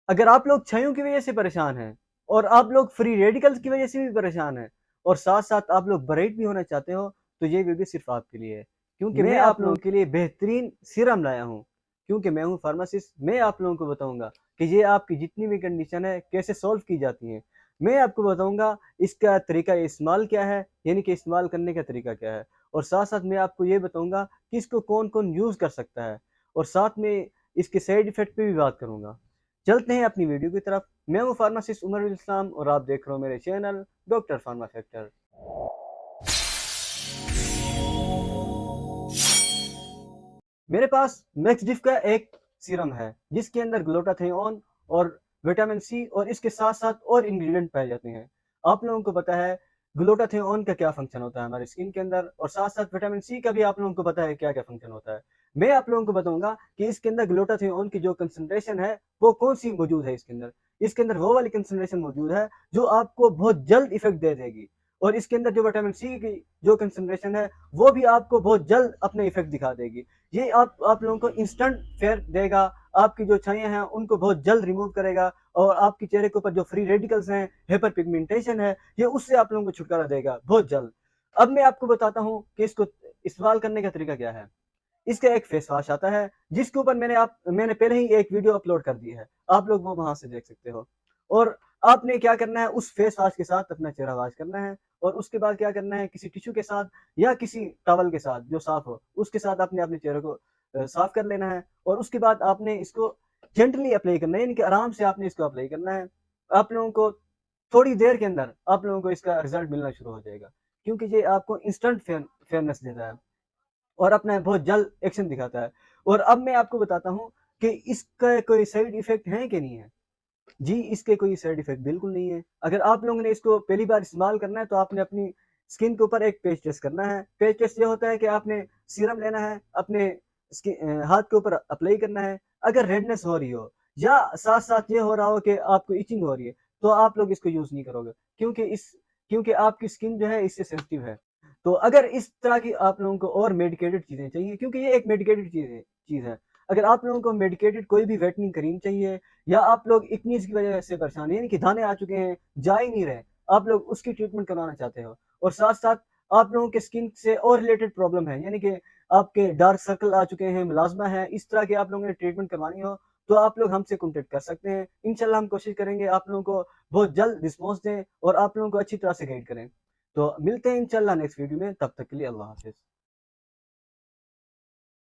अगर आप लोग क्षयों की वजह से परेशान हैं और आप लोग फ्री रेडिकल्स की वजह से भी परेशान हैं और साथ-साथ आप लोग ब्राइट भी होना चाहते हो, तो ये वीडियो सिर्फ़ आपके लिए है। क्योंकि मैं आप लोगों के लिए बेहतरीन सीरम लाया हूँ। क्योंकि मैं हूँ फार्मासिस्ट, मैं आप लोगों को बताऊँगा कि ये आपकी जितनी भी कंडीशन है, कैसे सॉल्व की जाती हैं। मैं आपको बताऊँगा इसका तरीका इस्तेमाल क्या है, यानी कि इस्तेमाल करने का तरीका क्या है। और साथ-साथ मैं आपको ये बताऊँगा कि इसको कौन-कौन यूज़ कर सकता है और साथ में इसके साइड इफ़ेक्ट पे भी बात करूँगा। चलते हैं अपनी वीडियो की तरफ। मैं हूँ फार्मासिस्ट उमर इस्लाम और आप देख रहे हो मेरे चैनल डॉक्टर फार्मा फैक्टर। मेरे पास मैक्सडिफ का एक सीरम है जिसके अंदर ग्लूटाथियोन और विटामिन सी और इसके साथ साथ और इंग्रेडिएंट पाए जाते हैं। आप लोगों को पता है ग्लूटाथियोन का क्या फंक्शन होता है हमारे स्किन के अंदर और साथ साथ विटामिन सी का भी आप लोगों को पता है क्या क्या फंक्शन होता है। मैं आप लोगों को बताऊंगा कि इसके अंदर ग्लूटाथियोन की जो कंसंट्रेशन है वो कौन सी मौजूद है इसके अंदर। इसके अंदर वो वाली कंसंट्रेशन मौजूद है जो आपको बहुत जल्द इफेक्ट दे देगी और इसके अंदर जो विटामिन सी की जो कंसंट्रेशन है वो भी आपको बहुत जल्द अपने इफेक्ट दिखा देगी। ये आप लोगों को इंस्टेंट फेयर देगा, आपकी जो छाइयाँ हैं उनको बहुत जल्द रिमूव करेगा और आपके चेहरे के ऊपर जो फ्री रेडिकल्स हैं, हाइपर पिगमेंटेशन है, ये उससे आप लोगों को छुटकारा देगा बहुत जल्द। अब मैं आपको बताता हूँ कि इसको इस्तेमाल करने का तरीका क्या है। इसका एक फेस वॉश आता है जिसके ऊपर मैंने पहले ही एक वीडियो अपलोड कर दी है, आप लोग वो वहां से देख सकते हो। और आपने क्या करना है, उस फेस वॉश के साथ अपना चेहरा वॉश करना है और उसके बाद क्या करना है, किसी टिश्यू के साथ या किसी टॉवल के साथ जो साफ हो उसके साथ आपने अपने चेहरे को साफ कर लेना है और उसके बाद आपने इसको जेंटली अप्लाई करना है, यानी कि आराम से आपने इसको अप्लाई करना है। आप लोगों को थोड़ी देर के अंदर आप लोगों को इसका रिजल्ट मिलना शुरू हो जाएगा क्योंकि ये आपको इंस्टेंट फेयरनेस देता है और अपना बहुत जल्द एक्शन दिखाता है। और अब मैं आपको बताता हूँ कि इसका कोई साइड इफेक्ट है कि नहीं है। जी, इसके कोई साइड इफेक्ट बिल्कुल नहीं है। अगर आप लोगों ने इसको पहली बार इस्तेमाल करना है तो आपने अपनी स्किन के ऊपर एक पैच टेस्ट करना है। पैच टेस्ट ये होता है कि आपने सीरम लेना है, अपने हाथ के ऊपर अप्लाई करना है। अगर रेडनेस हो रही हो या साथ-साथ ये हो रहा हो कि आपको इचिंग हो रही है, तो आप लोग इसको यूज़ नहीं करोगे क्योंकि आपकी स्किन जो है इससे सेंसिटिव है। तो अगर इस तरह की आप लोगों को और मेडिकेटेड चीज़ें चाहिए क्योंकि ये एक मेडिकेटेड चीज़ है। अगर आप लोगों को मेडिकेटेड कोई भी व्हाइटनिंग क्रीम चाहिए या आप लोग इतनी इसकी वजह से परेशान हैं, यानी कि दाने आ चुके हैं, जा ही नहीं रहे, आप लोग उसकी ट्रीटमेंट करवाना चाहते हो और साथ-साथ आप लोगों के स्किन से और रिलेटेड प्रॉब्लम है, यानी कि आपके डार्क सर्कल आ चुके हैं, मेलाज़्मा है, इस तरह की आप लोगों ने ट्रीटमेंट करवानी हो, तो आप लोग हमसे कॉन्टैक्ट कर सकते हैं। इंशाल्लाह हम कोशिश करेंगे आप लोगों को बहुत जल्द रिस्पॉन्स दें और आप लोगों को अच्छी तरह से गाइड करें। तो मिलते हैं इंशाल्लाह नेक्स्ट वीडियो में, तब तक के लिए अल्लाह हाफ़िज़।